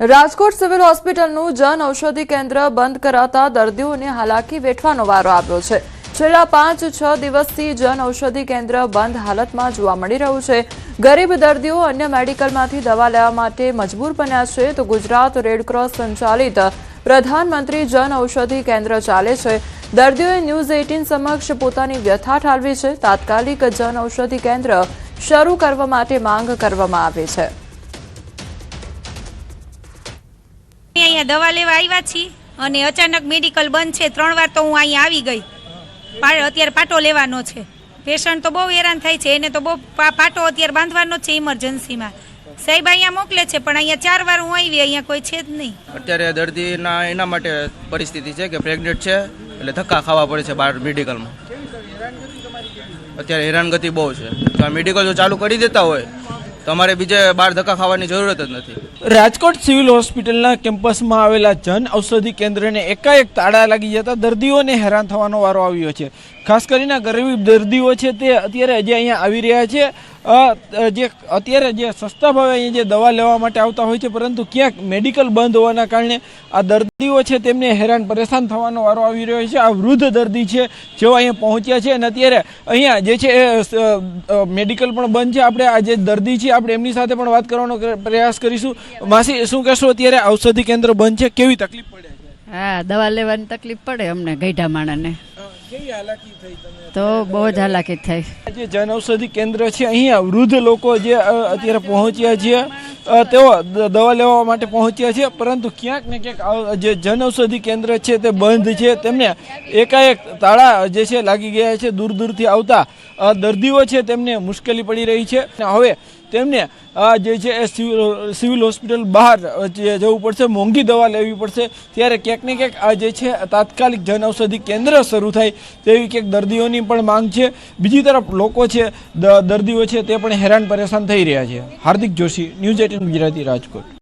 Rajkot civil હોસ્પિટલનું જન ઔષધિ કેન્દ્ર બંધ કરાતા દર્દીઓને હાલાકી વેઠવાનો વારો આવ્યો છે। છેલ્લા 5-6 દિવસથી જન ઔષધિ કેન્દ્ર બંધ હાલતમાં જોવા મળી રહ્યું છે। ગરીબ દર્દીઓ અન્ય મેડિકલમાંથી દવા લેવા માટે મજબૂર બન્યા છે તો ગુજરાત રેડક્રોસ સંચાલિત પ્રધાનમંત્રી જન ઔષધિ કેન્દ્ર ચાલે છે। દર્દીઓએ ન્યૂઝ 18 સમક્ષ પોતાની વ્યથા ઠાલવી છે। તાત્કાલિક જન ઔષધિ કેન્દ્ર શરૂ કરવા માટે માંગ કરવામાં આવી છે। અહીંયા દવા લેવા આવ્યા છીએ અને અચાનક મેડિકલ બંધ છે। 3 વાર તો હું અહીંયા આવી ગઈ। અત્યારે પાટો લેવાનો છે। પેશન્ટ તો બહુ હેરાન થાય છે, એને તો બહુ પાટો અત્યારે બાંધવાનો છે ઇમરજન્સીમાં। સાહેબ અહીંયા મોકલે છે પણ અહીંયા 4 વાર હું આવી, અહીંયા કોઈ છે જ નહીં। અત્યારે દર્દીના એના માટે પરિસ્થિતિ છે કે પ્રેગ્નેન્ટ છે એટલે ધક્કા ખાવા પડે છે બહાર મેડિકલમાં। અત્યારે હેરાનગતિ બહુ છે, તો મેડિકલ જો ચાલુ કરી દેતા હોય તો અમારે બીજે બહાર ધક્કા ખાવાની જરૂરત જ નથી। રાજકોટ સિવિલ હોસ્પિટલના કેમ્પસમાં આવેલા જન ઔષધિ કેન્દ્રને એકાએક તાળા લાગી જતા દર્દીઓને હેરાન થવાનો વારો આવ્યો છે। ખાસ કરીને ગરીબ દર્દીઓ છે તે અત્યારે જે અહીંયા આવી રહ્યા છે, જે અત્યારે જે સસ્તા ભાવે અહીંયા જે દવા લેવા માટે આવતા હોય છે, પરંતુ ક્યાંક મેડિકલ બંધ હોવાના કારણે આ દર્દીઓ છે તેમને હેરાન પરેશાન થવાનો વારો આવી રહ્યો છે। આ વૃદ્ધ દર્દી છે જેઓ અહીંયા પહોંચ્યા છે અને અત્યારે અહીંયા જે છે મેડિકલ પણ બંધ છે। આપણે આ જે દર્દી છે આપણે એમની સાથે પણ વાત કરવાનો પ્રયાસ કરીશું। માસી, શું કહેશો, અત્યારે ઔષધિ કેન્દ્ર બંધ છે, કેવી તકલીફ પડે છે? હા, દવા લેવાની તકલીફ પડે અમને ગઈઢા માણસને। કેવી હાલાકી થઈ તમને? તો બહુ જ હાલાકી થઈ। જે જન ઔષધિ કેન્દ્ર છે અહીંયા વૃદ્ધ લોકો જે અત્યારે પહોંચ્યા છે તેઓ દવા લેવા માટે પહોંચ્યા છે, પરંતુ ક્યાંક ને ક્યાંક જે જન ઔષધિ કેન્દ્ર છે તે બંધ છે। તેમને એકાએક તાળા જે છે લાગી ગયા છે। દૂર દૂરથી આવતા દર્દીઓ છે તેમને મુશ્કેલી પડી રહી છે। હવે તેમને જે છે એ સિવિલ હોસ્પિટલ બહાર જવું પડશે, મોંઘી દવા લેવી પડશે। ત્યારે ક્યાંક ને ક્યાંક આ જે છે તાત્કાલિક જન ઔષધિ કેન્દ્ર શરૂ થાય તેવી ક્યાંક દર્દીઓની પણ માંગ છે। બીજી તરફ લોકો છે, દર્દીઓ છે તે પણ હેરાન પરેશાન થઈ રહ્યા છે। હાર્દિક જોશી, ન્યૂઝ 18 ગુજરાતી, રાજકોટ।